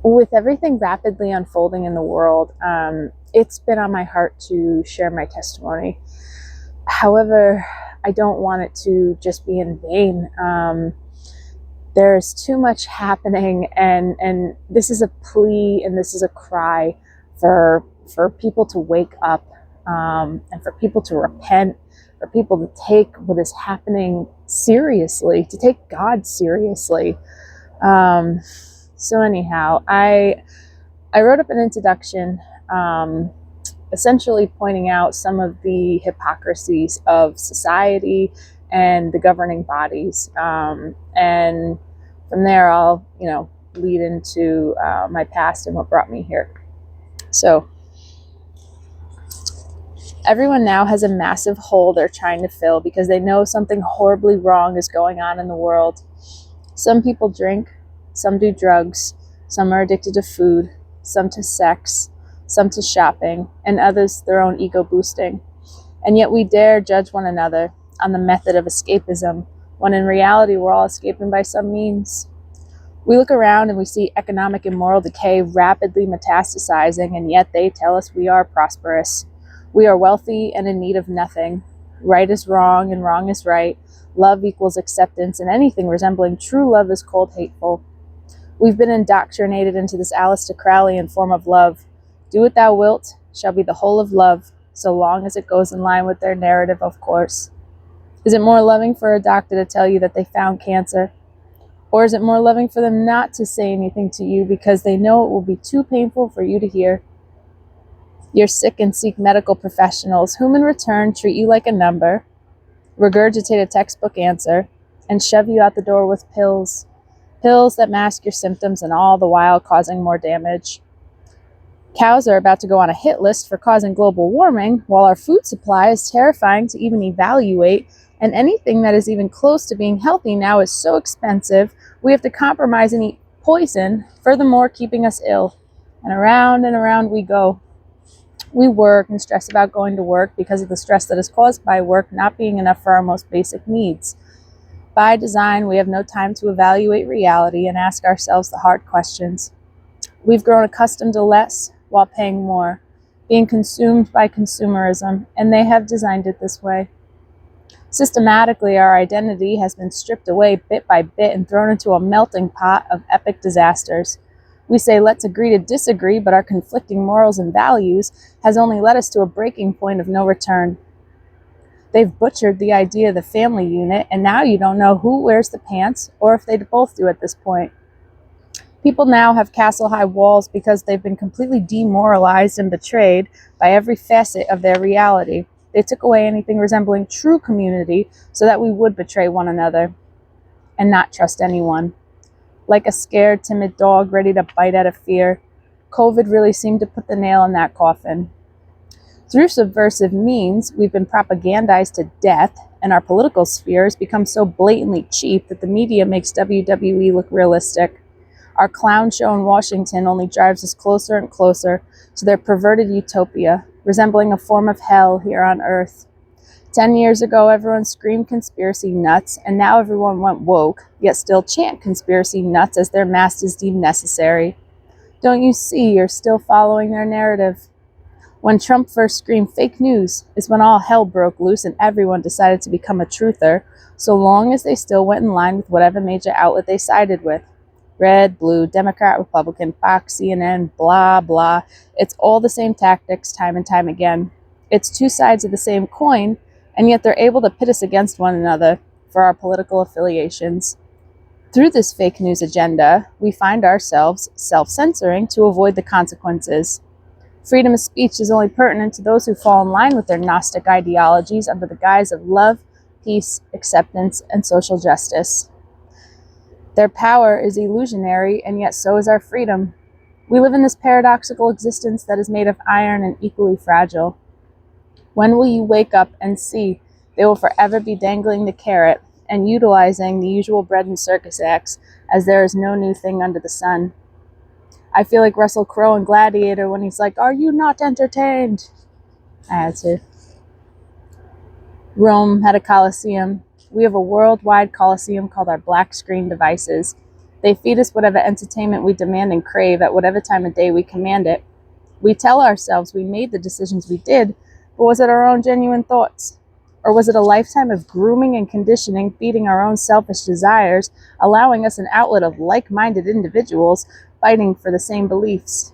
With everything rapidly unfolding in the world, it's been on my heart to share my testimony. However, I don't want it to just be in vain. There's too much happening, and this is a plea and this is a cry for people to wake up, and for people to repent, for people to take what is happening seriously, to take God seriously. So anyhow, I wrote up an introduction, essentially pointing out some of the hypocrisies of society and the governing bodies, and from there I'll lead into my past and what brought me here. So everyone now has a massive hole they're trying to fill because they know something horribly wrong is going on in the world. Some people drink, some do drugs, some are addicted to food, some to sex, some to shopping, and others their own ego boosting. And yet we dare judge one another on the method of escapism, when in reality we're all escaping by some means. We look around and we see economic and moral decay rapidly metastasizing, and yet they tell us we are prosperous. We are wealthy and in need of nothing. Right is wrong and wrong is right. Love equals acceptance, and anything resembling true love is cold hateful. We've been indoctrinated into this Aleister form of love. Do what thou wilt shall be the whole of love, so long as it goes in line with their narrative, of course. Is it more loving for a doctor to tell you that they found cancer? Or is it more loving for them not to say anything to you because they know it will be too painful for you to hear? You're sick and seek medical professionals, whom in return treat you like a number, regurgitate a textbook answer, and shove you out the door with pills. Pills that mask your symptoms and all the while causing more damage. Cows are about to go on a hit list for causing global warming, while our food supply is terrifying to even evaluate, and anything that is even close to being healthy now is so expensive, we have to compromise and eat poison, furthermore keeping us ill. And around we go. We work and stress about going to work because of the stress that is caused by work not being enough for our most basic needs. By design, we have no time to evaluate reality and ask ourselves the hard questions. We've grown accustomed to less while paying more, being consumed by consumerism, and they have designed it this way. Systematically, our identity has been stripped away bit by bit and thrown into a melting pot of epic disasters. We say, let's agree to disagree, but our conflicting morals and values has only led us to a breaking point of no return. They've butchered the idea of the family unit, and now you don't know who wears the pants, or if they both do at this point. People now have castle-high walls because they've been completely demoralized and betrayed by every facet of their reality. They took away anything resembling true community so that we would betray one another and not trust anyone. Like a scared, timid dog ready to bite out of fear, COVID really seemed to put the nail in that coffin. Through subversive means, we've been propagandized to death, and our political sphere has become so blatantly cheap that the media makes WWE look realistic. Our clown show in Washington only drives us closer and closer to their perverted utopia, resembling a form of hell here on Earth. 10 years ago, everyone screamed conspiracy nuts, and now everyone went woke, yet still chant conspiracy nuts as their mast is deemed necessary. Don't you see you're still following their narrative? When Trump first screamed fake news is when all hell broke loose and everyone decided to become a truther, so long as they still went in line with whatever major outlet they sided with. Red, blue, Democrat, Republican, Fox, CNN, blah, blah. It's all the same tactics time and time again. It's two sides of the same coin, and yet they're able to pit us against one another for our political affiliations. Through this fake news agenda, we find ourselves self-censoring to avoid the consequences. Freedom of speech is only pertinent to those who fall in line with their Gnostic ideologies under the guise of love, peace, acceptance, and social justice. Their power is illusionary, and yet so is our freedom. We live in this paradoxical existence that is made of iron and equally fragile. When will you wake up and see they will forever be dangling the carrot and utilizing the usual bread and circus acts, as there is no new thing under the sun? I feel like Russell Crowe in Gladiator when he's like, "Are you not entertained?" I had to. Rome had a Colosseum. We have a worldwide Colosseum called our black screen devices. They feed us whatever entertainment we demand and crave at whatever time of day we command it. We tell ourselves we made the decisions we did, but was it our own genuine thoughts? Or was it a lifetime of grooming and conditioning, feeding our own selfish desires, allowing us an outlet of like-minded individuals fighting for the same beliefs?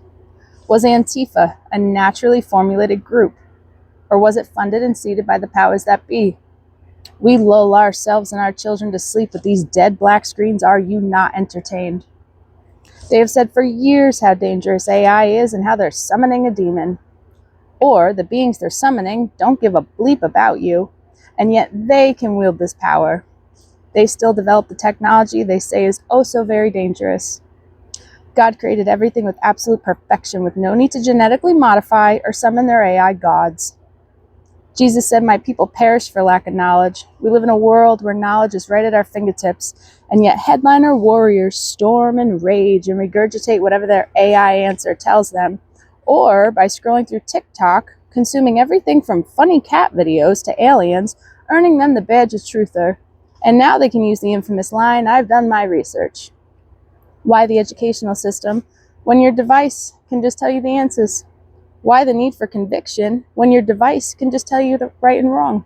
Was Antifa a naturally formulated group? Or was it funded and seeded by the powers that be? We lull ourselves and our children to sleep with these dead black screens. Are you not entertained? They have said for years how dangerous AI is and how they're summoning a demon. Or the beings they're summoning don't give a bleep about you, and yet they can wield this power. They still develop the technology they say is oh so very dangerous. God created everything with absolute perfection, with no need to genetically modify or summon their AI gods. Jesus said, "My people perish for lack of knowledge." We live in a world where knowledge is right at our fingertips, and yet headliner warriors storm and rage and regurgitate whatever their AI answer tells them, or by scrolling through TikTok, consuming everything from funny cat videos to aliens, earning them the badge of truther. And now they can use the infamous line, "I've done my research." Why the educational system when your device can just tell you the answers? Why the need for conviction when your device can just tell you the right and wrong?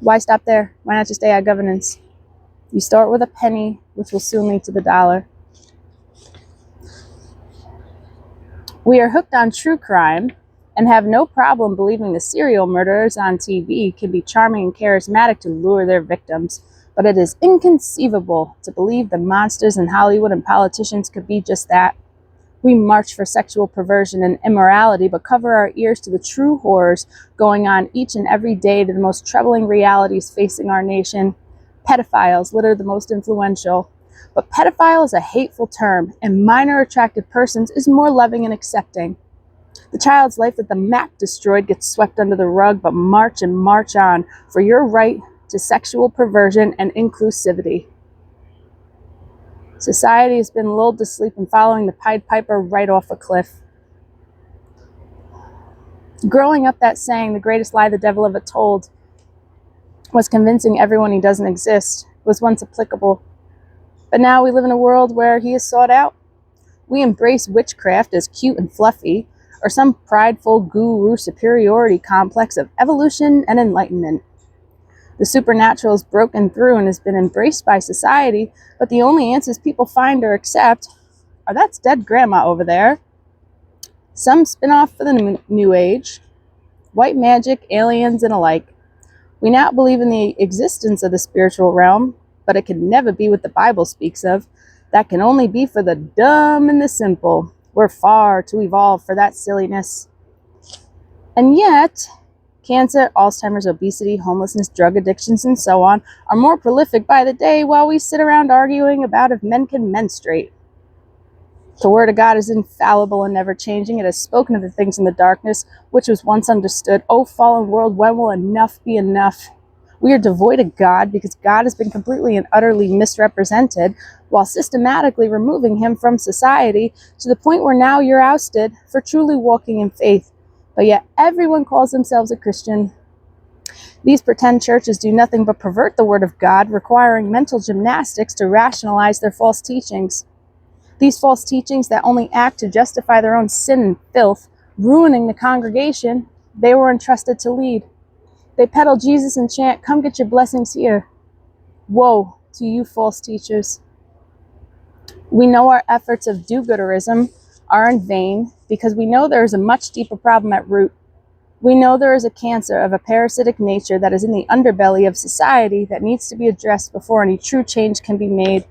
Why stop there? Why not just AI governance? You start with a penny, which will soon lead to the dollar. We are hooked on true crime and have no problem believing the serial murderers on TV can be charming and charismatic to lure their victims. But it is inconceivable to believe the monsters in Hollywood and politicians could be just that. We march for sexual perversion and immorality, but cover our ears to the true horrors going on each and every day, to the most troubling realities facing our nation. Pedophiles litter the most influential. But pedophile is a hateful term, and minor attracted persons is more loving and accepting. The child's life that the Mac destroyed gets swept under the rug, but march and march on for your right to sexual perversion and inclusivity. Society has been lulled to sleep and following the Pied Piper right off a cliff. Growing up, that saying, "the greatest lie the devil ever told," was convincing everyone he doesn't exist, was once applicable. But now we live in a world where he is sought out. We embrace witchcraft as cute and fluffy, or some prideful guru superiority complex of evolution and enlightenment. The supernatural is broken through and has been embraced by society, but the only answers people find or accept are, "That's dead grandma over there." Some spin off for the new age, white magic, aliens, and alike. We now believe in the existence of the spiritual realm, but it can never be what the Bible speaks of. That can only be for the dumb and the simple. We're far too evolved for that silliness. And yet, cancer, Alzheimer's, obesity, homelessness, drug addictions, and so on are more prolific by the day, while we sit around arguing about if men can menstruate. The word of God is infallible and never changing. It has spoken of the things in the darkness, which was once understood. O fallen world, when will enough be enough? We are devoid of God because God has been completely and utterly misrepresented, while systematically removing him from society, to the point where now you're ousted for truly walking in faith. But yet everyone calls themselves a Christian. These pretend churches do nothing but pervert the word of God, requiring mental gymnastics to rationalize their false teachings. These false teachings that only act to justify their own sin and filth, ruining the congregation they were entrusted to lead. They peddle Jesus and chant, "Come get your blessings here." Woe to you false teachers. We know our efforts of do-gooderism are in vain because we know there is a much deeper problem at root. We know there is a cancer of a parasitic nature that is in the underbelly of society that needs to be addressed before any true change can be made.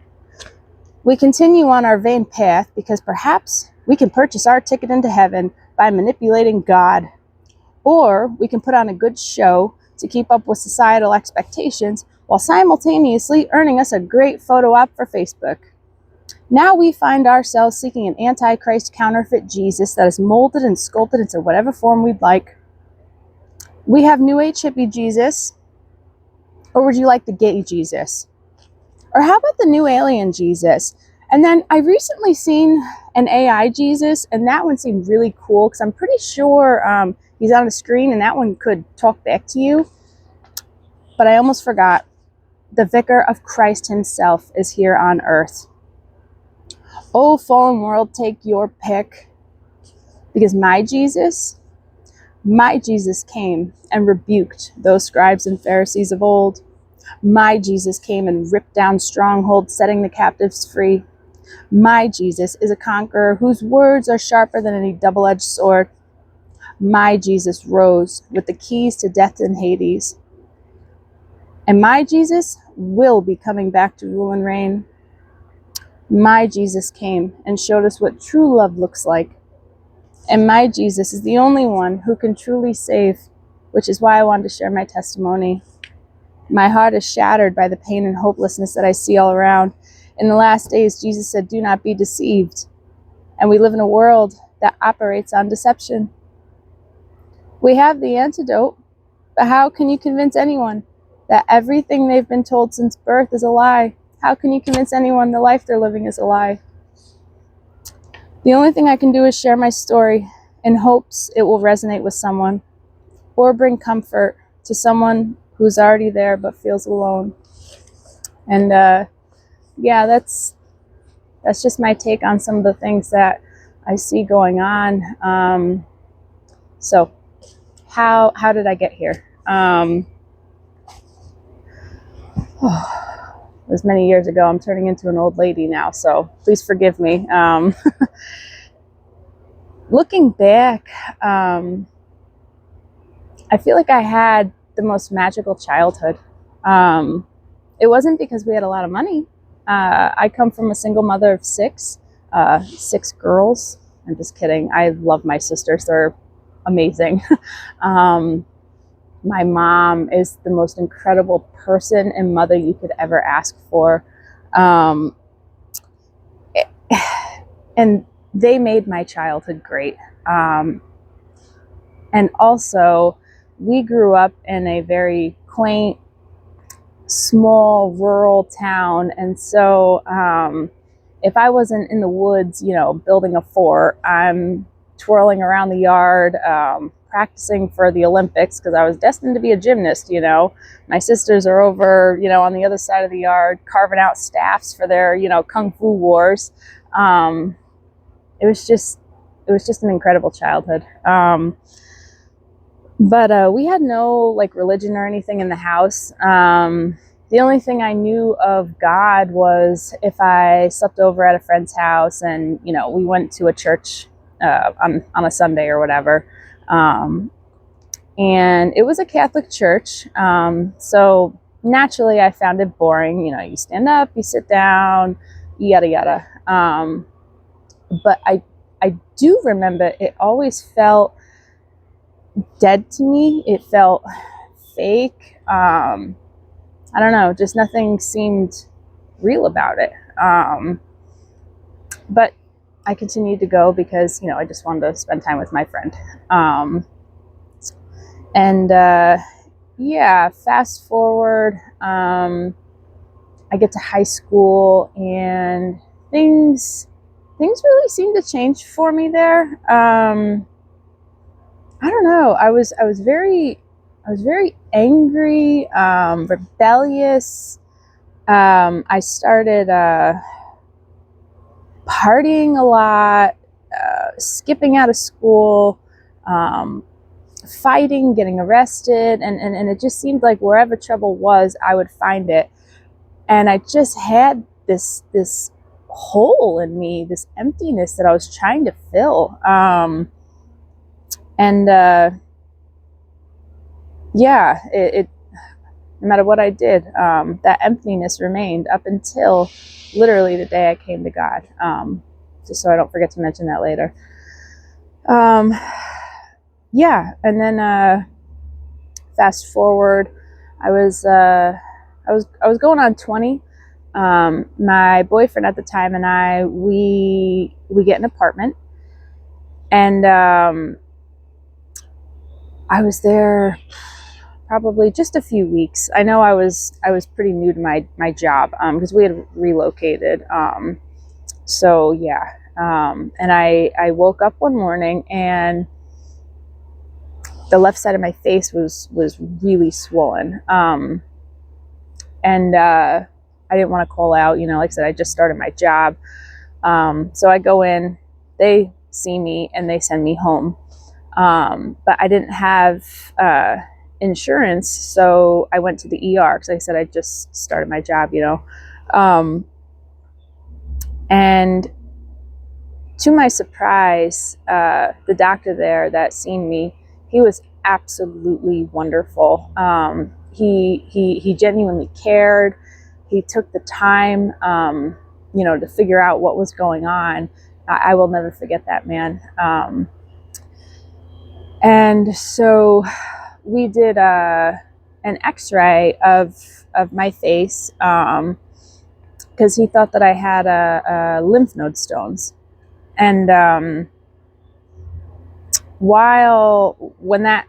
We continue on our vain path because perhaps we can purchase our ticket into heaven by manipulating God. Or we can put on a good show to keep up with societal expectations while simultaneously earning us a great photo op for Facebook. Now we find ourselves seeking an antichrist counterfeit Jesus that is molded and sculpted into whatever form we'd like. We have New Age hippie Jesus, or would you like the gay Jesus? Or how about the new alien Jesus? And then I recently seen an AI Jesus, and that one seemed really cool because I'm pretty sure he's on the screen and that one could talk back to you. But I almost forgot. The Vicar of Christ himself is here on earth. Oh, fallen world, take your pick. Because my Jesus came and rebuked those scribes and Pharisees of old. My Jesus came and ripped down strongholds, setting the captives free. My Jesus is a conqueror whose words are sharper than any double-edged sword. My Jesus rose with the keys to death and Hades. And my Jesus will be coming back to rule and reign. My Jesus came and showed us what true love looks like. And my Jesus is the only one who can truly save, which is why I wanted to share my testimony. My heart is shattered by the pain and hopelessness that I see all around. In the last days, Jesus said, do not be deceived. And we live in a world that operates on deception. We have the antidote, but how can you convince anyone that everything they've been told since birth is a lie? How can you convince anyone the life they're living is a lie? The only thing I can do is share my story in hopes it will resonate with someone or bring comfort to someone who's already there but feels alone. And yeah, that's just my take on some of the things that I see going on. So how did I get here? It was many years ago. I'm turning into an old lady now, so please forgive me. Looking back, I feel like I had the most magical childhood. It wasn't because we had a lot of money. I come from a single mother of six girls. I'm just kidding. I love my sisters. They're amazing. My mom is the most incredible person and mother you could ever ask for. And they made my childhood great. And also, we grew up in a very quaint, small, rural town. And so if I wasn't in the woods, building a fort, I'm twirling around the yard, practicing for the Olympics because I was destined to be a gymnast. My sisters are over, on the other side of the yard, carving out staffs for their, kung fu wars. It was just an incredible childhood. But we had no religion or anything in the house. The only thing I knew of God was if I slept over at a friend's house and, we went to a church on a Sunday or whatever. And it was a Catholic church. So naturally I found it boring. You stand up, you sit down, yada, yada. But I do remember it always felt dead to me. It felt fake. I don't know, just nothing seemed real about it. But I continued to go because, I just wanted to spend time with my friend. Yeah, fast forward, I get to high school and things really seemed to change for me there. I don't know. I was very angry, rebellious. I started partying a lot, skipping out of school, fighting, getting arrested, and it just seemed like wherever trouble was, I would find it. And I just had this hole in me, this emptiness that I was trying to fill. Yeah, it no matter what I did, that emptiness remained up until literally the day I came to God. Just so I don't forget to mention that later. Yeah, and then fast forward, I was going on 20. My boyfriend at the time and I, we get an apartment, and I was there probably just a few weeks. I know I was pretty new to my job because we had relocated. So yeah, and I woke up one morning and the left side of my face was really swollen. And I didn't want to call out. Like I said, I just started my job. So I go in, they see me, and they send me home. But I didn't have insurance, so I went to the ER because, like I said, I just started my job, and to my surprise, the doctor there that seen me, he was absolutely wonderful. He genuinely cared. He took the time, to figure out what was going on. I will never forget that man. And so we did an X-ray of my face because he thought that I had a lymph node stones. And when that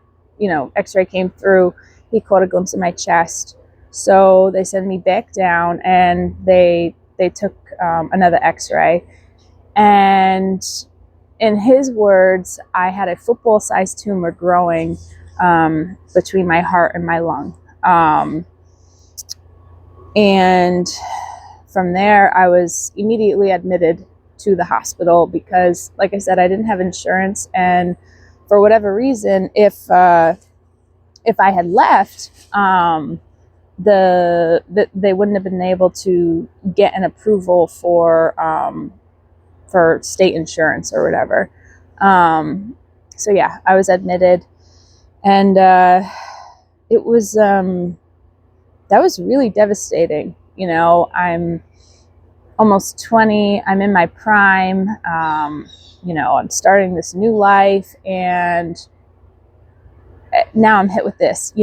X-ray came through, he caught a glimpse of my chest. So they sent me back down, and they took another X-ray. And in his words, I had a football-sized tumor growing between my heart and my lung. And from there, I was immediately admitted to the hospital because, like I said, I didn't have insurance, and for whatever reason, if I had left, they wouldn't have been able to get an approval for state insurance or whatever. So yeah, I was admitted, and it was that was really devastating. I'm almost 20. I'm in my prime. I'm starting this new life, and now I'm hit with this.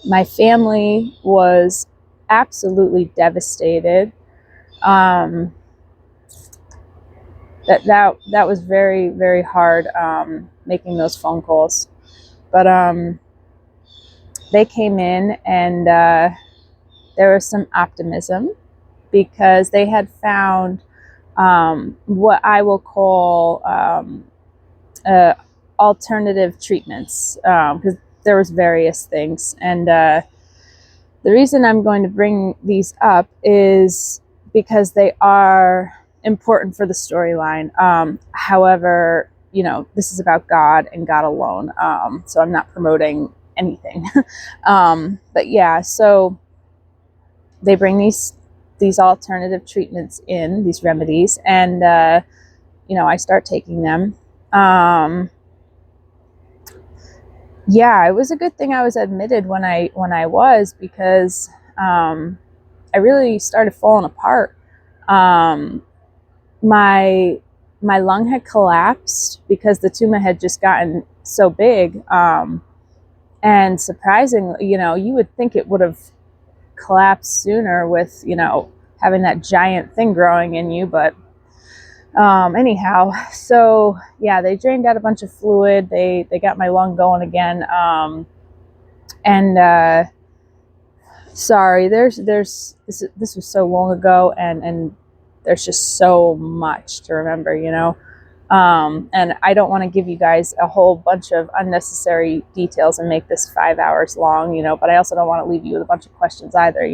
My family was absolutely devastated. That was very, very hard, making those phone calls. But they came in, and there was some optimism because they had found what I will call alternative treatments, because there was various things. And the reason I'm going to bring these up is because they are important for the storyline. However, this is about God and God alone. So I'm not promoting anything. But yeah, so they bring these alternative treatments in, these remedies, and I start taking them. Yeah, it was a good thing I was admitted when I was, because I really started falling apart. My lung had collapsed because the tumor had just gotten so big. And surprisingly, you would think it would have collapsed sooner with, having that giant thing growing in you. But anyhow, so yeah, they drained out a bunch of fluid. They got my lung going again. And sorry, this was so long ago, and there's just so much to remember, and I don't want to give you guys a whole bunch of unnecessary details and make this 5 hours long, but I also don't want to leave you with a bunch of questions either,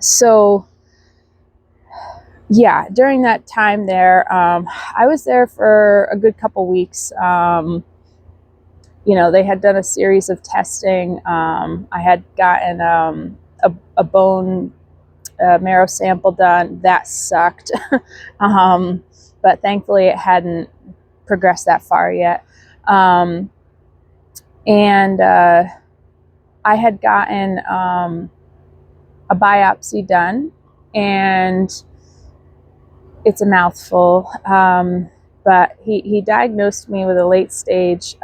so yeah, during that time there, I was there for a good couple weeks. They had done a series of testing. I had gotten a bone marrow sample done. That sucked. But thankfully it hadn't progressed that far yet. And I had gotten a biopsy done, and it's a mouthful. But he diagnosed me with a late stage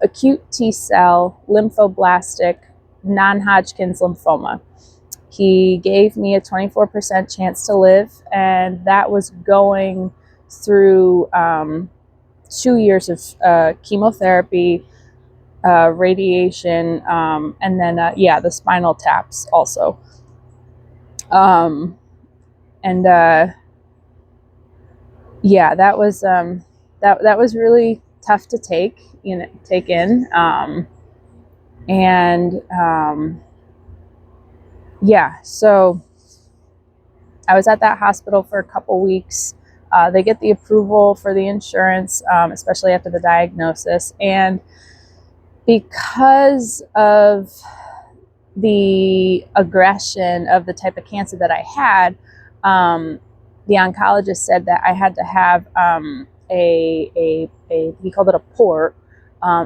acute T-cell lymphoblastic non-Hodgkin's lymphoma. He gave me a 24% chance to live, and that was going through 2 years of chemotherapy, radiation, and then the spinal taps also. And that was that was really tough to take in. So I was at that hospital for a couple weeks. They get the approval for the insurance, especially after the diagnosis. And because of the aggression of the type of cancer that I had, the oncologist said that I had to have he called it a port,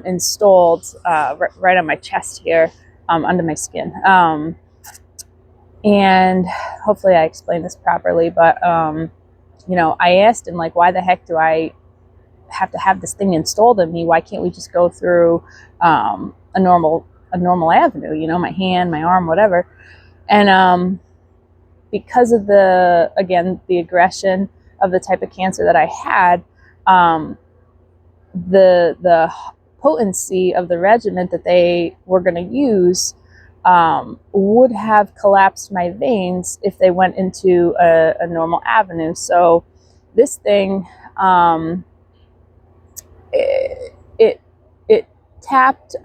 installed right on my chest here, under my skin. And hopefully I explained this properly, but I asked him, like, why the heck do I have to have this thing installed in me? Why can't we just go through a normal avenue, my hand, my arm, whatever? And because of the aggression of the type of cancer that I had, the potency of the regimen that they were going to use would have collapsed my veins if they went into a normal avenue. So this thing, it tapped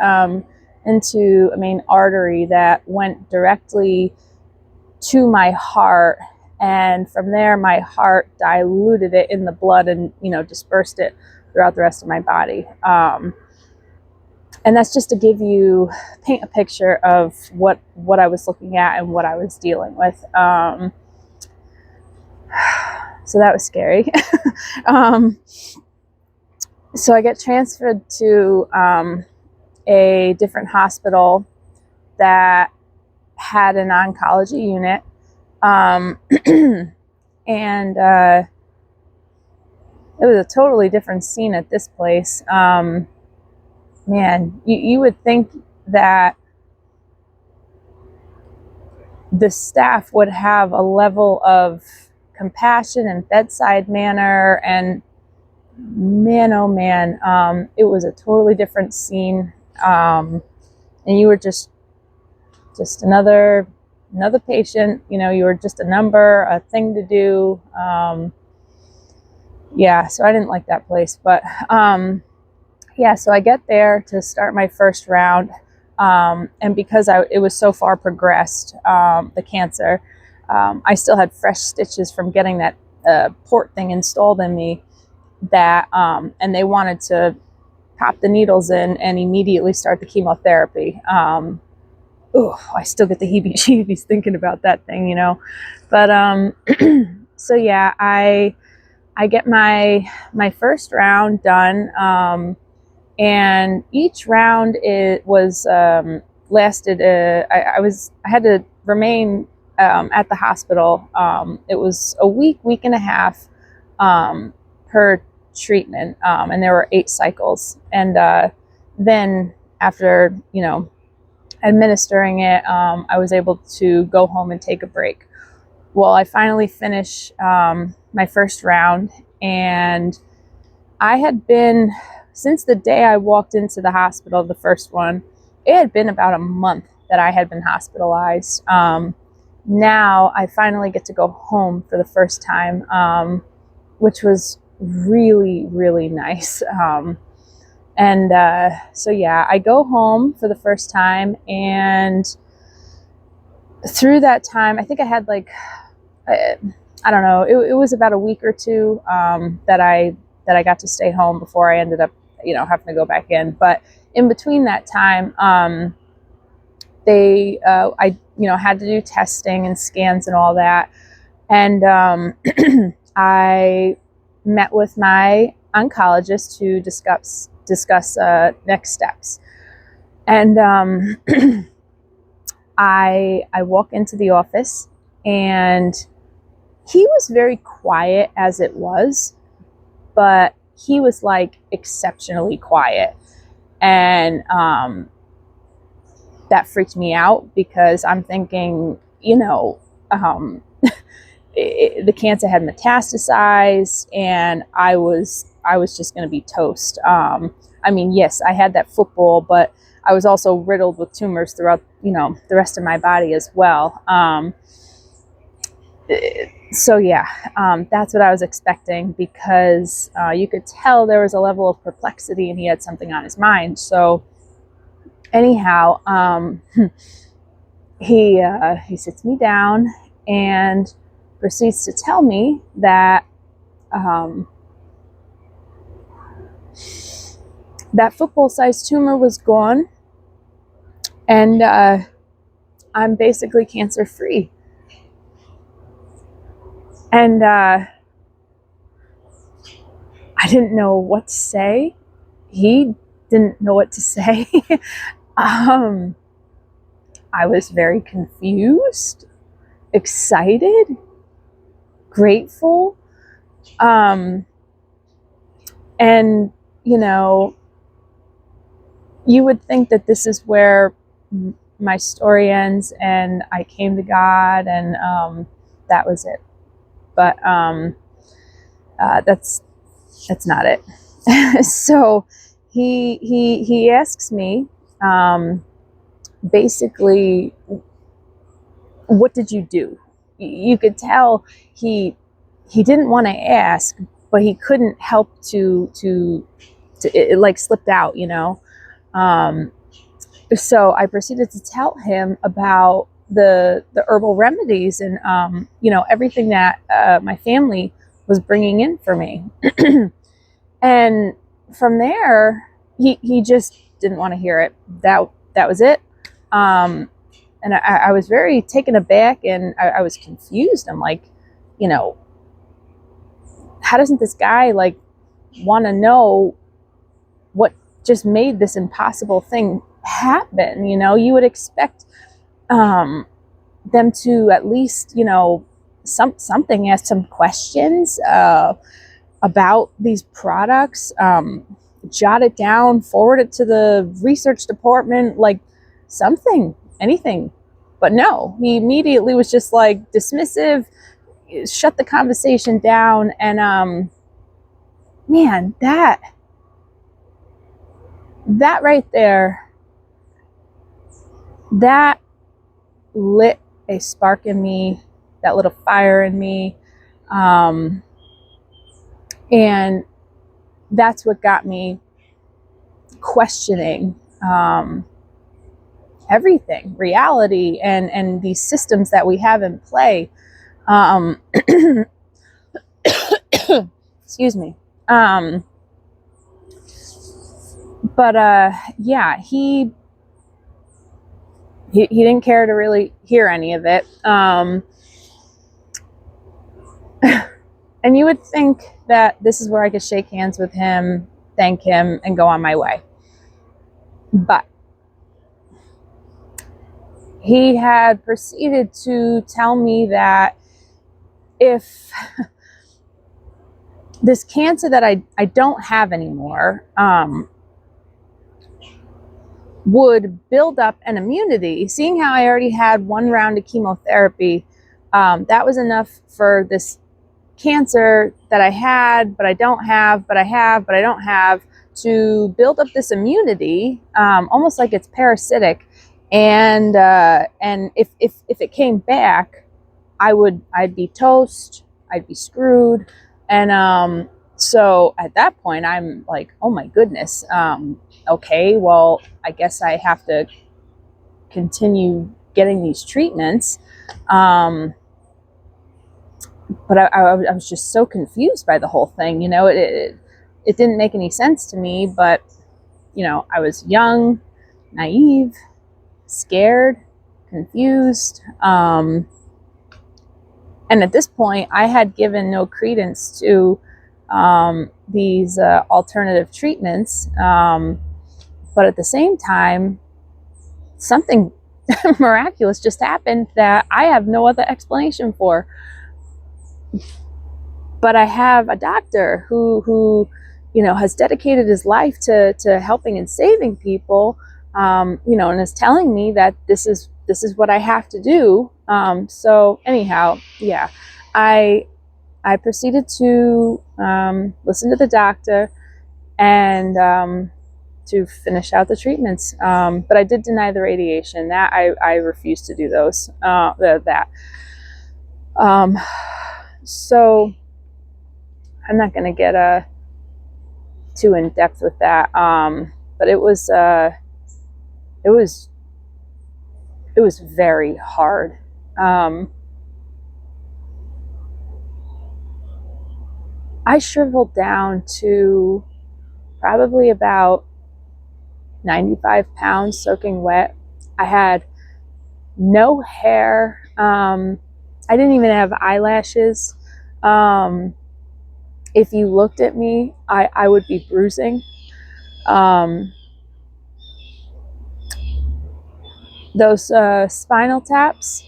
into a main artery that went directly to my heart, and from there my heart diluted it in the blood and dispersed it throughout the rest of my body. And that's just to paint a picture of what I was looking at and what I was dealing with. So that was scary. So I get transferred to a different hospital that had an oncology unit. And it was a totally different scene at this place. Man, you would think that the staff would have a level of compassion and bedside manner, and man, oh man, it was a totally different scene. And you were just another patient, you were just a number, a thing to do. So I didn't like that place, but so I get there to start my first round, and because it was so far progressed, the cancer, I still had fresh stitches from getting that port thing installed in me, that and they wanted to pop the needles in and immediately start the chemotherapy. I still get the heebie-jeebies thinking about that thing, but so yeah, I get my first round done. And each round lasted. I had to remain at the hospital. It was a week and a half per treatment, and there were 8 cycles. And then after administering it, I was able to go home and take a break. Well, I finally finished my first round, and I had been, since the day I walked into the hospital, the first one, it had been about a month that I had been hospitalized. Now I finally get to go home for the first time, which was really, really nice. So yeah, I go home for the first time, and through that time, I think I had I don't know, it was about a week or two that I got to stay home before I ended up, having to go back in. But in between that time, I had to do testing and scans and all that. And I met with my oncologist to discuss next steps. And I walk into the office, and he was very quiet as it was, but he was exceptionally quiet. And that freaked me out, because I'm thinking, the cancer had metastasized, and I was just going to be toast. Yes, I had that football, but I was also riddled with tumors throughout, the rest of my body as well. So yeah, that's what I was expecting, because you could tell there was a level of perplexity, and he had something on his mind. So anyhow, he sits me down and proceeds to tell me that that football-sized tumor was gone, and I'm basically cancer-free. And I didn't know what to say. He didn't know what to say. I was very confused, excited, grateful. And, you know, you would think that this is where my story ends and I came to God and that was it. But that's not it. So he asks me, basically, what did you do? You could tell he didn't want to ask, but he couldn't help to it like slipped out, you know. So I proceeded to tell him about the herbal remedies and you know, everything that my family was bringing in for me. And from there, he just didn't want to hear it. That was it. And I was very taken aback, and I was confused. I'm like, you know, how doesn't this guy like want to know what just made this impossible thing happen? You know, you would expect them to at least, you know, something, ask some questions about these products, jot it down, forward it to the research department, like something, anything. But no, he immediately was just like dismissive, shut the conversation down. And man, that right there, that lit a spark in me, that lit a fire in me. And that's what got me questioning everything, reality, and these systems that we have in play. Excuse me. But yeah, he didn't care to really hear any of it. And you would think that this is where I could shake hands with him, thank him, and go on my way. But he had proceeded to tell me that if this cancer that I don't have anymore would build up an immunity, seeing how I already had one round of chemotherapy, that was enough for this cancer that I had, but I don't have, but I have, but I don't have, to build up this immunity, almost like it's parasitic. And if it came back, I'd be toast, I'd be screwed. And so at that point, I'm like, oh my goodness, okay, well, I guess I have to continue getting these treatments. But I was just so confused by the whole thing. You know, it didn't make any sense to me, but, you know, I was young, naive, scared, confused. And at this point, I had given no credence to these alternative treatments. But at the same time, something miraculous just happened that I have no other explanation for. But I have a doctor who you know, has dedicated his life to helping and saving people, you know, and is telling me that this is what I have to do. So anyhow, yeah, I proceeded to listen to the doctor and to finish out the treatments. But I did deny the radiation. That I refused to do those. So I'm not going to get too in depth with that. But it was very hard. I shriveled down to probably about 95 pounds soaking wet. I had no hair. I didn't even have eyelashes. If you looked at me, I would be bruising. Those spinal taps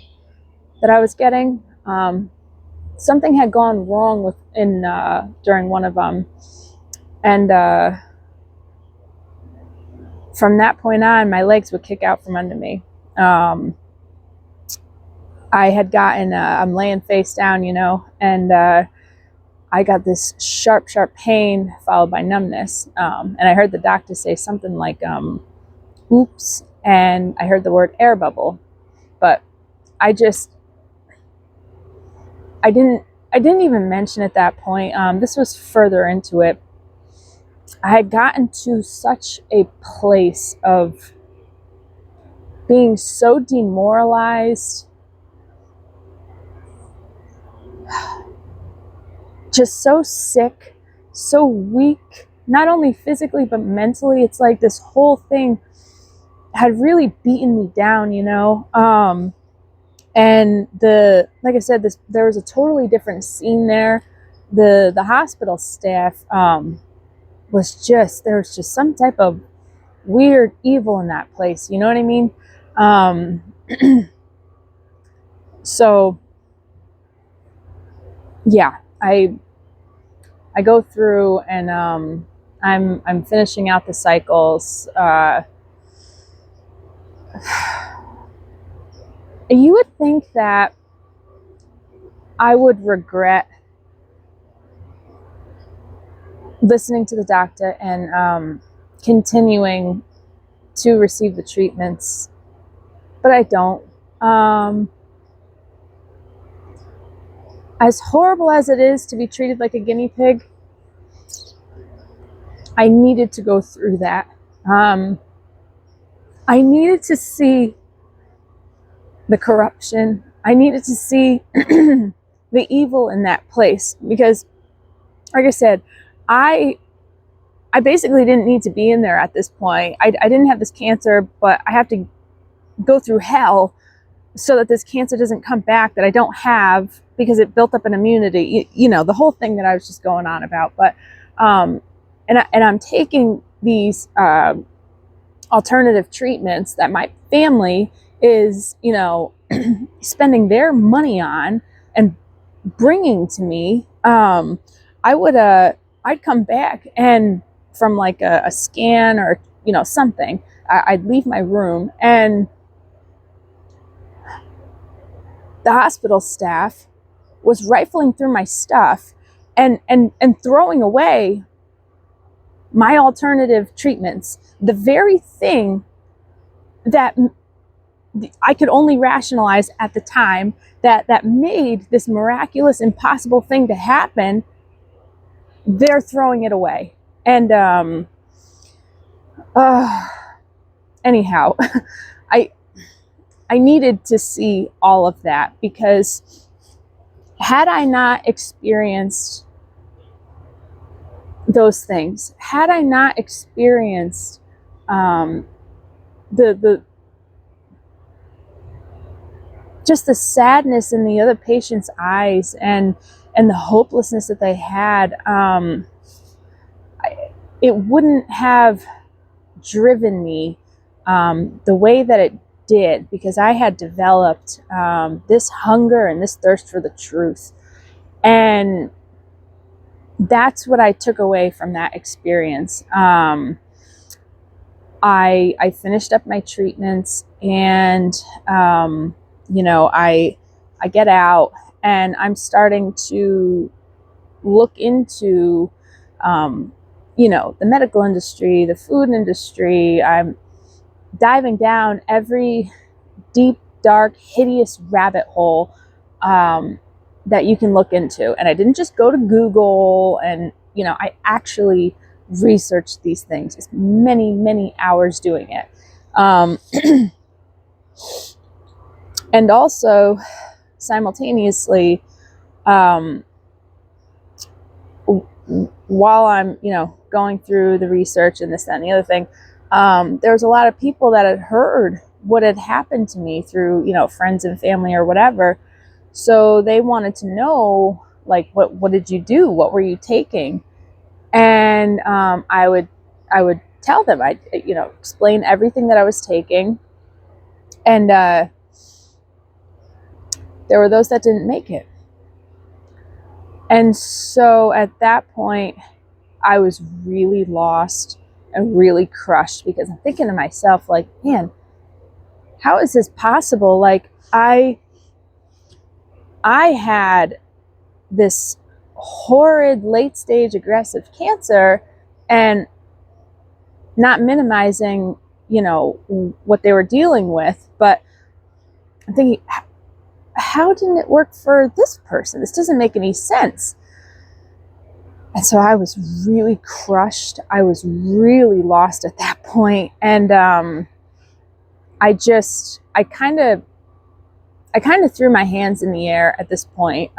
that I was getting, something had gone wrong during one of them, and from that point on, my legs would kick out from under me. I had gotten, I'm laying face down, and I got this sharp pain followed by numbness. And I heard the doctor say something like, oops, and I heard the word air bubble. But I didn't even mention at that point. This was further into it. I had gotten to such a place of being so demoralized, just so sick, so weak, not only physically but mentally. It's like this whole thing had really beaten me down, and like I said, there was a totally different scene there. The hospital staff there was just some type of weird evil in that place, you know what I mean? So yeah, I go through, and I'm finishing out the cycles. You would think that I would regret listening to the doctor and continuing to receive the treatments, but I don't. As horrible as it is to be treated like a guinea pig, I needed to go through that. I needed to see the corruption. I needed to see the evil in that place, because, like I said, I basically didn't need to be in there at this point. I didn't have this cancer, but I have to go through hell so that this cancer doesn't come back that I don't have, because it built up an immunity. The whole thing that I was just going on about. But and I'm taking these alternative treatments that my family is, spending their money on and bringing to me. I'd come back, and from like a scan or something, I'd leave my room, and the hospital staff was rifling through my stuff and throwing away my alternative treatments, the very thing that I could only rationalize at the time that made this miraculous, impossible thing to happen. They're throwing it away. And anyhow, I needed to see all of that, because had I not experienced those things, had I not experienced the just the sadness in the other patient's eyes, and the hopelessness that they had, it wouldn't have driven me the way that it did, because I had developed this hunger and this thirst for the truth. And that's what I took away from that experience. I finished up my treatments, and I get out, and I'm starting to look into the medical industry, the food industry. I'm diving down every deep, dark, hideous rabbit hole that you can look into. And I didn't just go to Google, and I actually researched these things. It's many, many hours doing it. And also, simultaneously, while I'm, going through the research and this, that, and the other thing, there was a lot of people that had heard what had happened to me through, friends and family or whatever. So they wanted to know, like, what did you do? What were you taking? And I would tell them, I explain everything that I was taking, and there were those that didn't make it. And so at that point, I was really lost and really crushed, because I'm thinking to myself, like, man, how is this possible? Like, I had this horrid late stage aggressive cancer, and not minimizing, what they were dealing with, but I'm thinking, how didn't it work for this person? This doesn't make any sense. And so I was really crushed. I was really lost at that point. And I kind of threw my hands in the air at this point,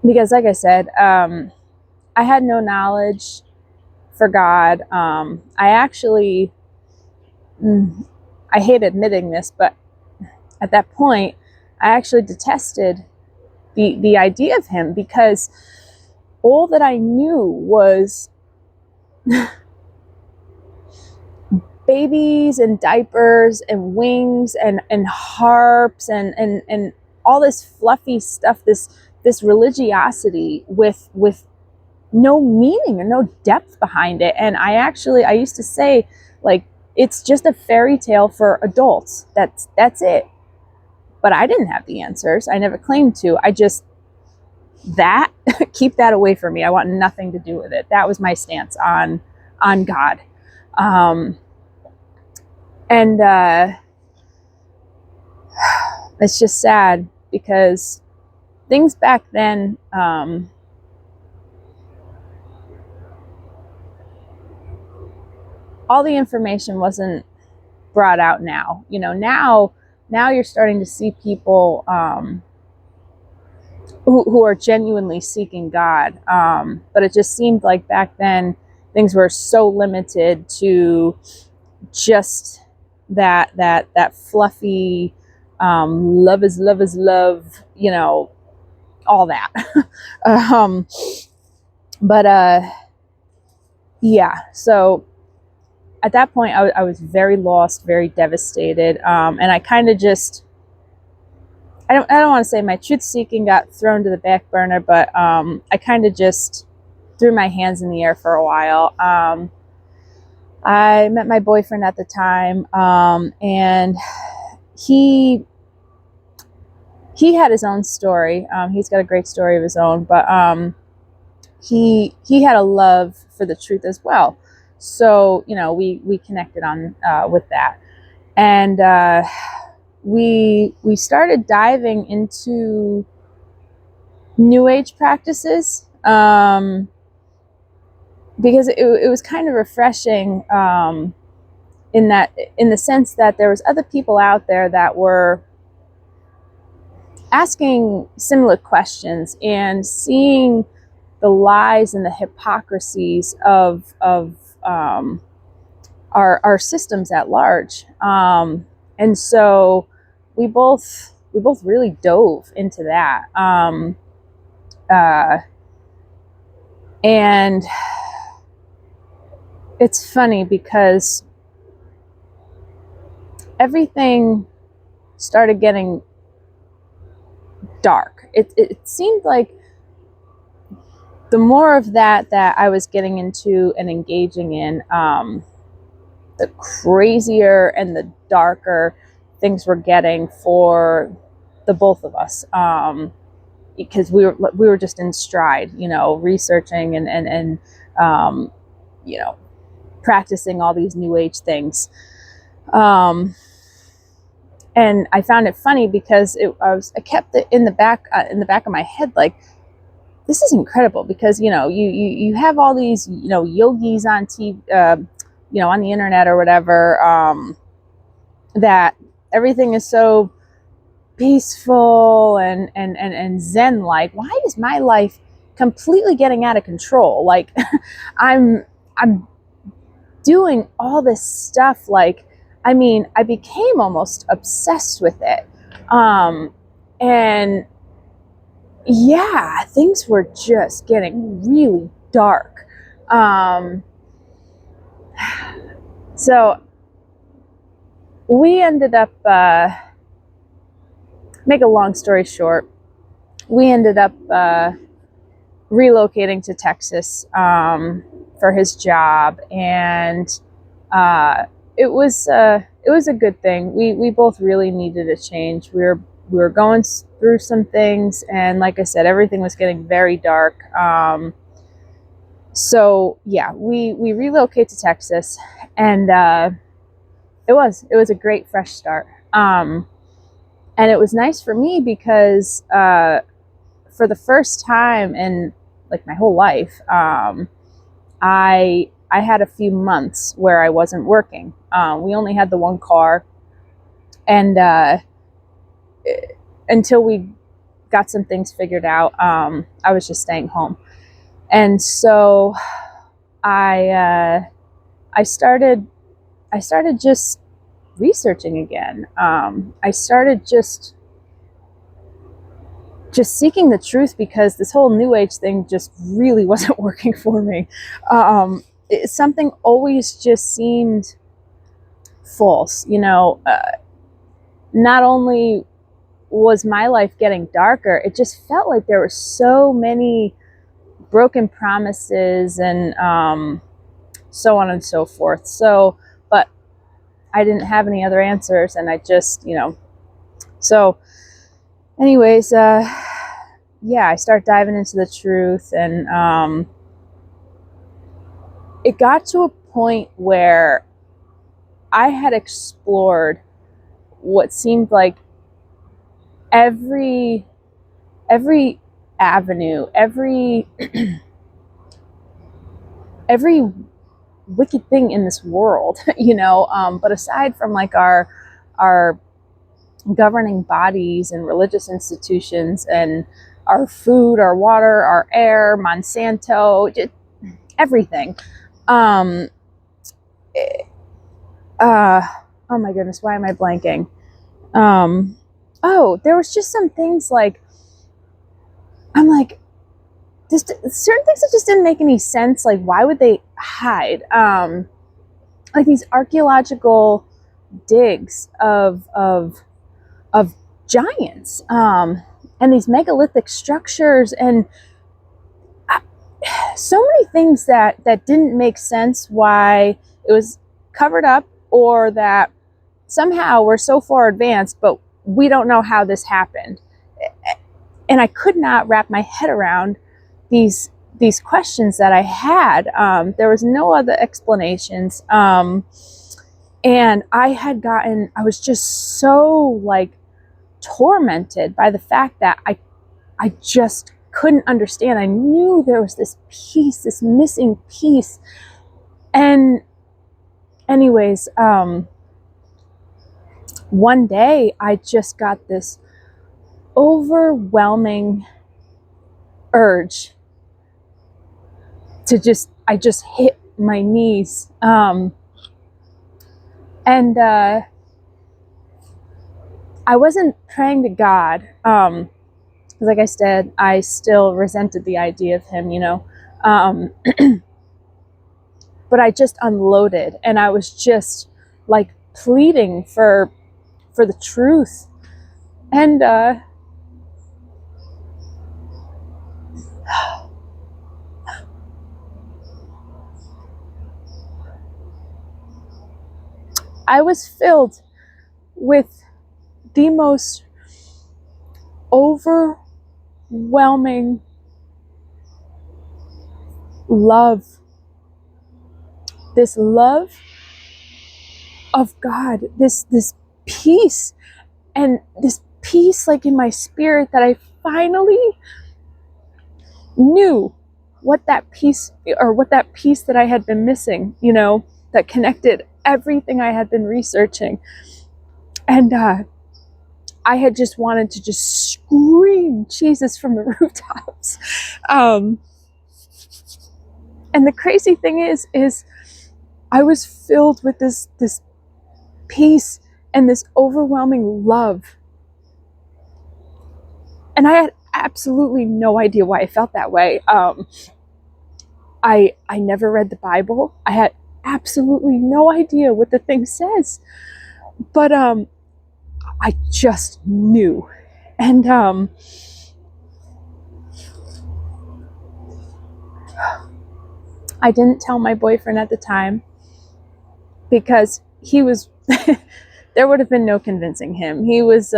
because, like I said, I had no knowledge for God. I actually, I hate admitting this, but at that point, I actually detested the idea of him, because all that I knew was babies and diapers and wings and harps and all this fluffy stuff, this religiosity with no meaning and no depth behind it. And I used to say, like, it's just a fairy tale for adults. That's it. But I didn't have the answers. I never claimed to. Keep that away from me. I want nothing to do with it. That was my stance on God. And it's just sad, because things back then, all the information wasn't brought out now. Now you're starting to see people who are genuinely seeking God. But it just seemed like back then things were so limited to just that fluffy, love is love, all that. Yeah. So at that point, I was very lost, very devastated, and I kind of just, I don't want to say my truth seeking got thrown to the back burner, but I kind of just threw my hands in the air for a while. I met my boyfriend at the time, and he had his own story. He's got a great story of his own, but he had a love for the truth as well. So we connected on with that, and we started diving into New Age practices, because it was kind of refreshing, in the sense that there was other people out there that were asking similar questions and seeing the lies and the hypocrisies of our systems at large, and so we both really dove into that, and it's funny because everything started getting dark. It seemed like the more of that I was getting into and engaging in, the crazier and the darker things were getting for the both of us, because we were just in stride, researching and practicing all these New Age things. And I found it funny because I kept it in the back of my head, like, this is incredible, because you have all these yogis on TV, on the internet or whatever, that everything is so peaceful and zen like. Why is my life completely getting out of control. Like I'm doing all this stuff. Like, I mean, I became almost obsessed with it. And yeah, things were just getting really dark. So we ended up, make a long story short, we ended up relocating to Texas for his job, and it was a good thing. We both really needed a change. We were going through some things, and like I said, everything was getting very dark. So yeah, we relocated to Texas, and it was a great fresh start. And it was nice for me because for the first time in like my whole life, I had a few months where I wasn't working. We only had the one car, and until we got some things figured out, I was just staying home. And so I started just researching again. I started just seeking the truth, because this whole new age thing just really wasn't working for me. Something always just seemed false, you know. Not only was my life getting darker, it just felt like there were so many broken promises and so on and so forth. So, but I didn't have any other answers, and I just, you know, so anyways, yeah, I start diving into the truth, and it got to a point where I had explored what seemed like every avenue, every wicked thing in this world, you know. But aside from like our governing bodies and religious institutions, and our food, our water, our air, Monsanto, just everything. Oh my goodness, why am I blanking? Oh, there was just some things like, I'm like, just certain things that just didn't make any sense. Like, why would they hide? Like these archaeological digs of giants, and these megalithic structures, and so many things that didn't make sense, why it was covered up, or that somehow we're so far advanced, but we don't know how this happened. And I could not wrap my head around these questions that I had. There was no other explanations. And I was just so like tormented by the fact that I just couldn't understand. I knew there was this piece, this missing piece. And anyways, one day I just got this overwhelming urge to I just hit my knees. And I wasn't praying to God, because like I said, I still resented the idea of him, you know. But I just unloaded, and I was just like pleading for the truth. And I was filled with the most overwhelming love. This love of God, this peace, and this peace like in my spirit, that I finally knew what that piece that I had been missing, you know, that connected everything I had been researching. And I had just wanted to just scream Jesus from the rooftops. And the crazy thing is I was filled with this peace and this overwhelming love. And I had absolutely no idea why I felt that way. I never read the Bible. I had absolutely no idea what the thing says. But I just knew. And I didn't tell my boyfriend at the time because he was there would have been no convincing him. He was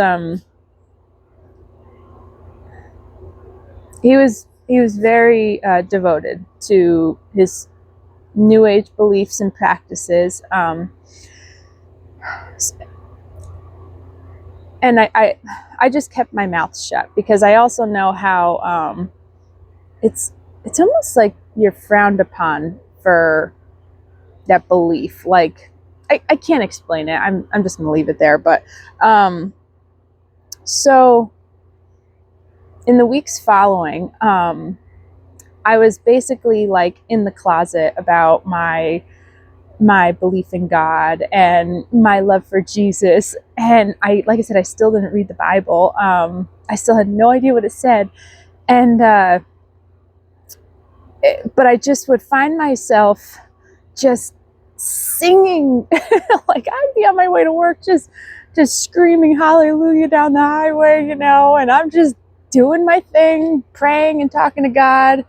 very devoted to his New Age beliefs and practices. And I just kept my mouth shut because I also know how it's almost like you're frowned upon for that belief. Like I can't explain it. I'm just gonna leave it there. But so in the weeks following, I was basically like in the closet about my belief in God and my love for Jesus. And like I said, I still didn't read the Bible. I still had no idea what it said. And, but I just would find myself just singing, like I'd be on my way to work, just screaming hallelujah down the highway, and I'm just doing my thing, praying and talking to God.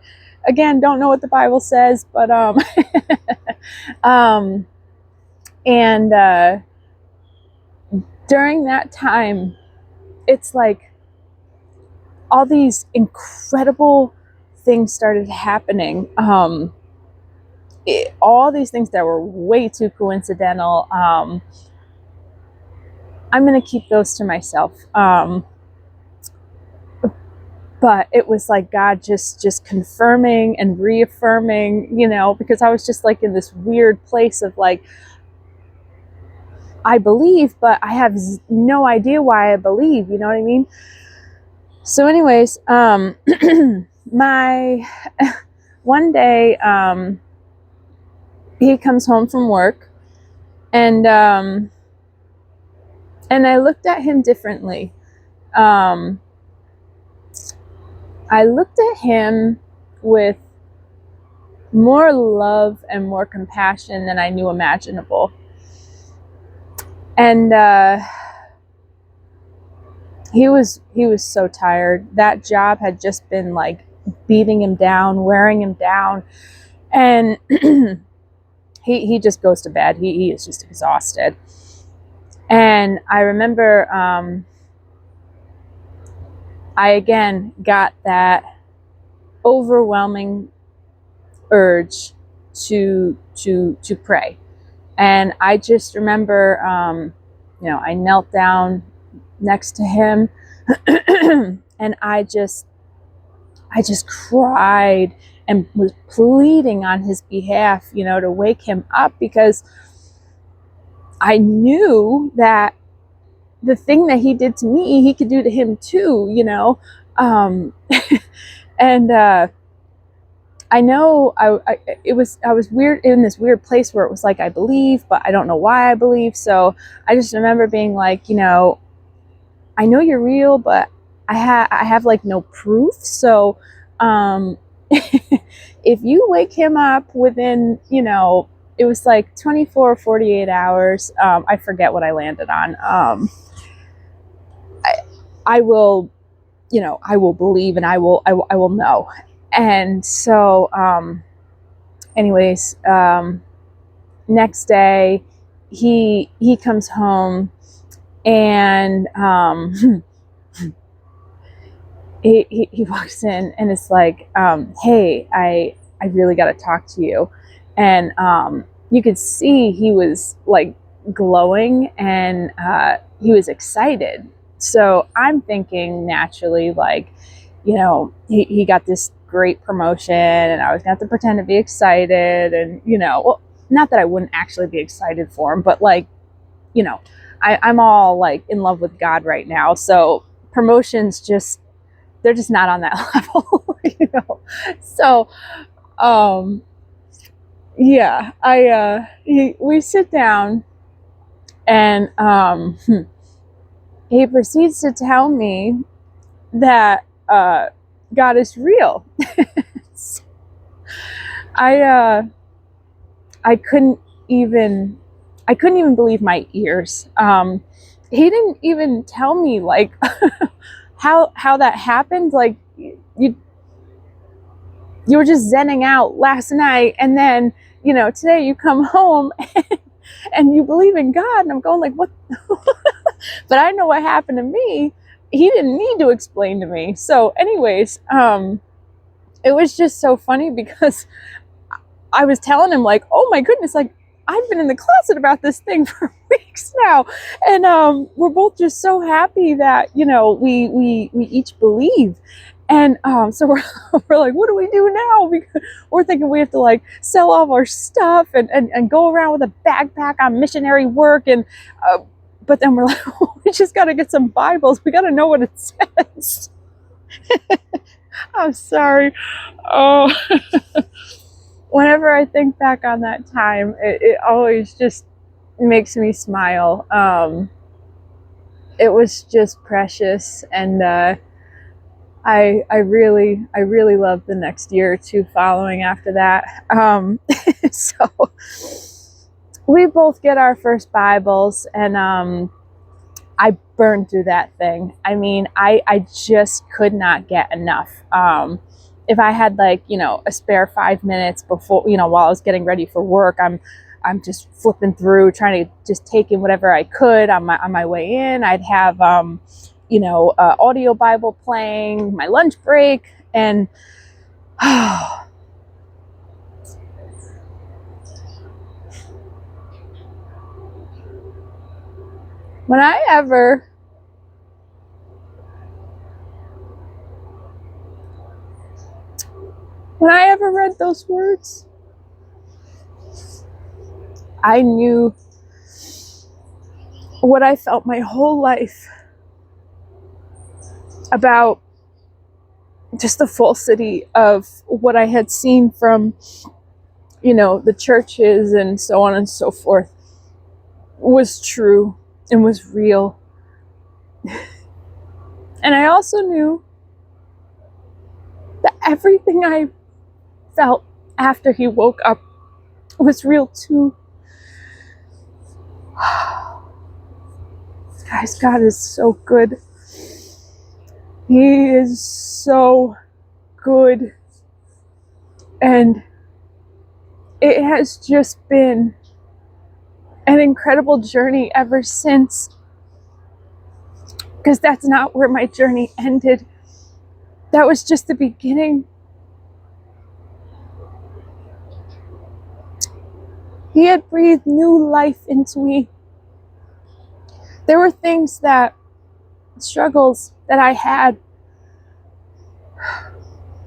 Again, don't know what the Bible says, but, and during that time, it's like all these incredible things started happening. All these things that were way too coincidental. I'm going to keep those to myself. But it was like God just confirming and reaffirming, because I was just like in this weird place of like, I believe, but I have no idea why I believe, you know what I mean? So anyways, my one day, he comes home from work, and I looked at him differently. I looked at him with more love and more compassion than I knew imaginable. And he was so tired. That job had just been like beating him down, wearing him down, and he just goes to bed. He is just exhausted. And I remember I again got that overwhelming urge to pray. And I just remember, I knelt down next to him and I just cried and was pleading on his behalf, to wake him up, because I knew that the thing that he did to me, he could do to him too, and I know I was weird, in this weird place where it was like, I believe, but I don't know why I believe. So I just remember being like, I know you're real, but I have like no proof. So if you wake him up within, it was like 24 or 48 hours. I forget what I landed on. I will, I will believe, and I will know. And so, anyways, next day he comes home, and he walks in and it's like, hey, I really got to talk to you. And you could see he was like glowing, and he was excited. So I'm thinking naturally, like, he got this great promotion, and I was gonna have to pretend to be excited, and well, not that I wouldn't actually be excited for him, but like, I'm all like in love with God right now. So promotions they're just not on that level, you know. So yeah, we sit down and he proceeds to tell me that God is real. I I couldn't even I couldn't even believe my ears. He didn't even tell me like how that happened. Like you were just zenning out last night, and then today you come home and you believe in God, and I'm going like, what? But I know what happened to me. He didn't need to explain to me. So, anyways, it was just so funny because I was telling him like, oh my goodness, like I've been in the closet about this thing for weeks now, and we're both just so happy that we each believe, and so we're like, what do we do now? Because we're thinking we have to like sell all of our stuff and go around with a backpack on missionary work, and but then we're like, oh, we just got to get some Bibles. We got to know what it says. I'm sorry. Oh. Whenever I think back on that time, it always just makes me smile. It was just precious, and I really loved the next year or two following after that. So we both get our first Bibles, and I burned through that thing. I mean, I just could not get enough. If I had like, a spare 5 minutes before, while I was getting ready for work, I'm just flipping through, trying to just take in whatever I could on my way in. I'd have, audio Bible playing, my lunch break, and when I ever read those words, I knew what I felt my whole life about just the falsity of what I had seen from, the churches and so on and so forth was true and was real. And I also knew that everything I felt after he woke up was real too. Guys, God is so good. He is so good. And it has just been an incredible journey ever since. Because that's not where my journey ended. That was just the beginning. He had breathed new life into me. There were struggles that I had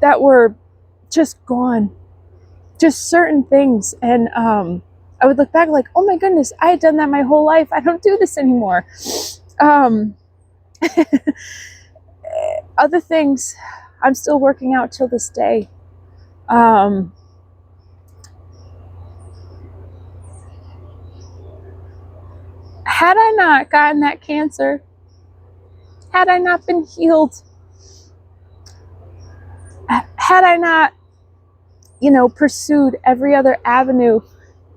that were just gone. Just certain things. And I would look back like, oh my goodness, I had done that my whole life. I don't do this anymore. Other things I'm still working out till this day. Had I not gotten that cancer, had I not been healed, had I not, pursued every other avenue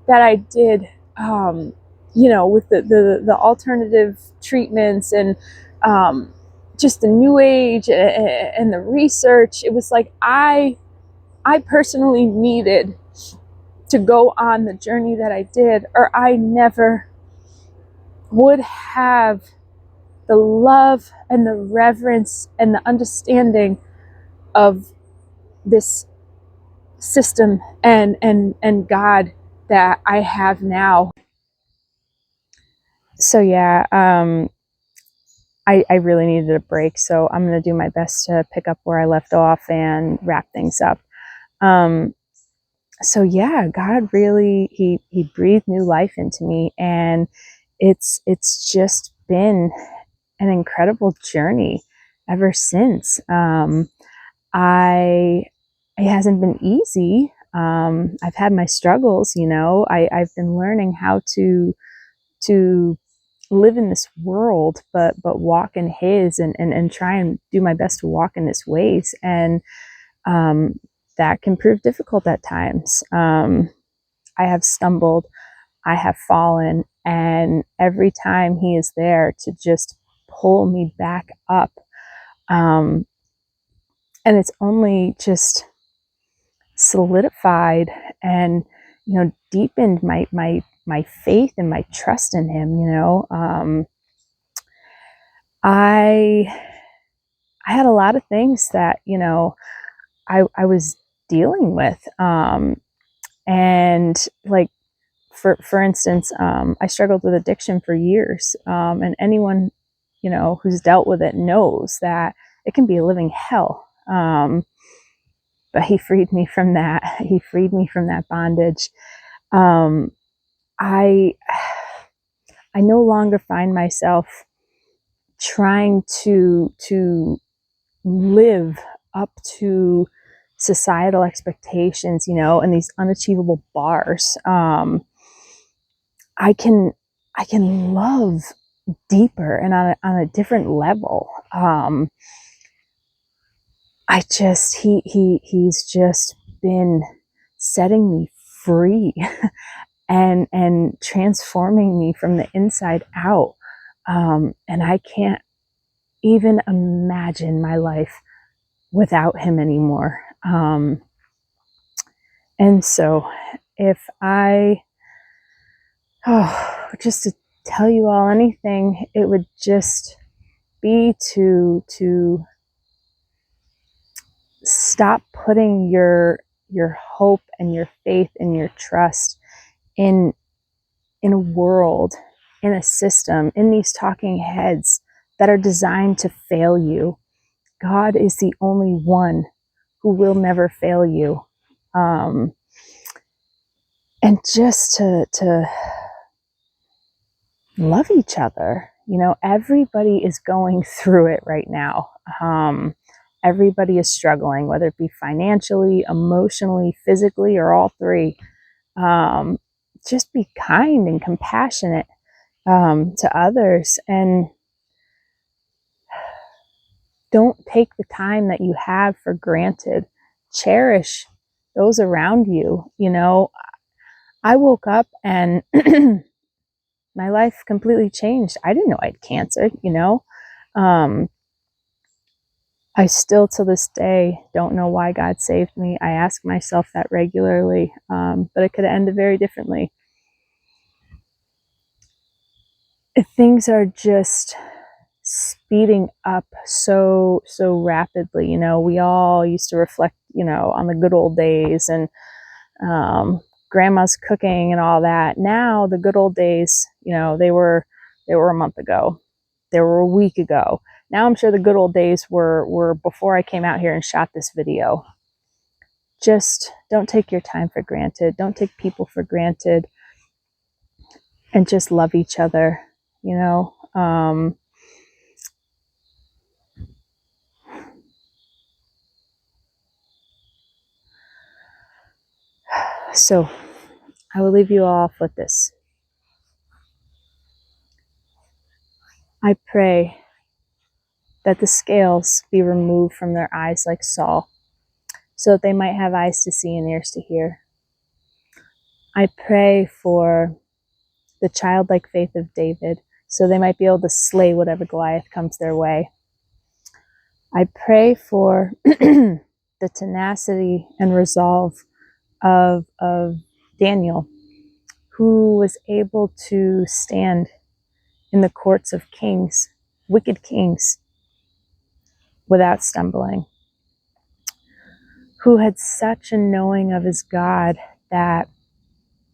that I did, with the alternative treatments and just the new age and the research, it was like I personally needed to go on the journey that I did, or I never would have the love and the reverence and the understanding of this system and God that I have now. So yeah, I really needed a break, so I'm going to do my best to pick up where I left off and wrap things up. So yeah, God really, he breathed new life into me, and it's just been an incredible journey ever since. I It hasn't been easy. I've had my struggles, I've been learning how to live in this world, but walk in his, and try and do my best to walk in his ways. And that can prove difficult at times. I have stumbled, I have fallen, and every time he is there to just pull me back up. And it's only just solidified and, deepened my faith and my trust in him. I had a lot of things that, I was dealing with. And like, for instance, I struggled with addiction for years. And anyone, who's dealt with it knows that it can be a living hell. But he freed me from that. He freed me from that bondage. I no longer find myself trying to live up to societal expectations, and these unachievable bars. I can love deeper and on a different level. He's just been setting me free and transforming me from the inside out. And I can't even imagine my life without him anymore. And so if just to tell you all anything, it would just be to stop putting your hope and your faith and your trust in a world, in a system, in these talking heads that are designed to fail you. God is the only one who will never fail you. And just to love each other. Everybody is going through it right now. Everybody is struggling, whether it be financially, emotionally, physically, or all three. Just be kind and compassionate to others, and don't take the time that you have for granted. Cherish those around you. I woke up and my life completely changed. I didn't know I had cancer, I still to this day don't know why God saved me. I ask myself that regularly, but it could have ended very differently. Things are just speeding up so rapidly. We all used to reflect, on the good old days and grandma's cooking and all that. Now the good old days, they were a month ago. They were a week ago. Now I'm sure the good old days were before I came out here and shot this video. Just don't take your time for granted. Don't take people for granted. And just love each other, So I will leave you off with this. I pray that the scales be removed from their eyes like Saul, so that they might have eyes to see and ears to hear. I pray for the childlike faith of David, so they might be able to slay whatever Goliath comes their way. I pray for the tenacity and resolve of Daniel, who was able to stand in the courts of kings, wicked kings, without stumbling, who had such a knowing of his God that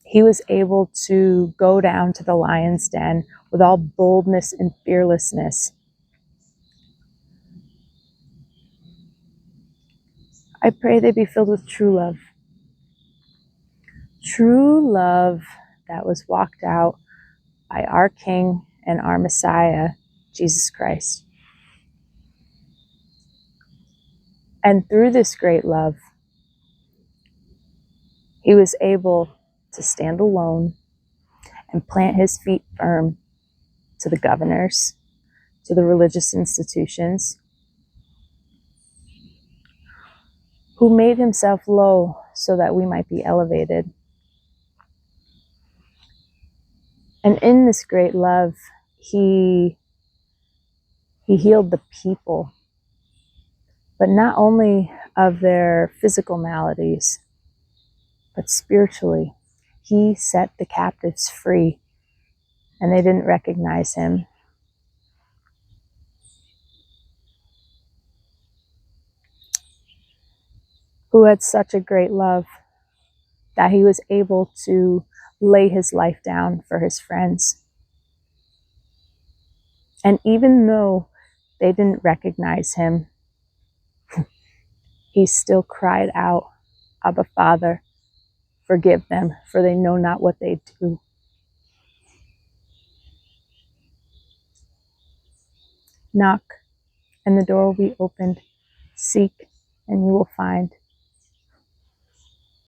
he was able to go down to the lion's den with all boldness and fearlessness. I pray they be filled with true love. True love that was walked out by our King and our Messiah, Jesus Christ. And through this great love, he was able to stand alone and plant his feet firm to the governors, to the religious institutions, who made himself low so that we might be elevated. And in this great love, he healed the people, but not only of their physical maladies, but spiritually. He set the captives free, and they didn't recognize him. Who had such a great love that he was able to lay his life down for his friends. And even though they didn't recognize him, he still cried out, "Abba, Father, forgive them, for they know not what they do." Knock, and the door will be opened. Seek, and you will find.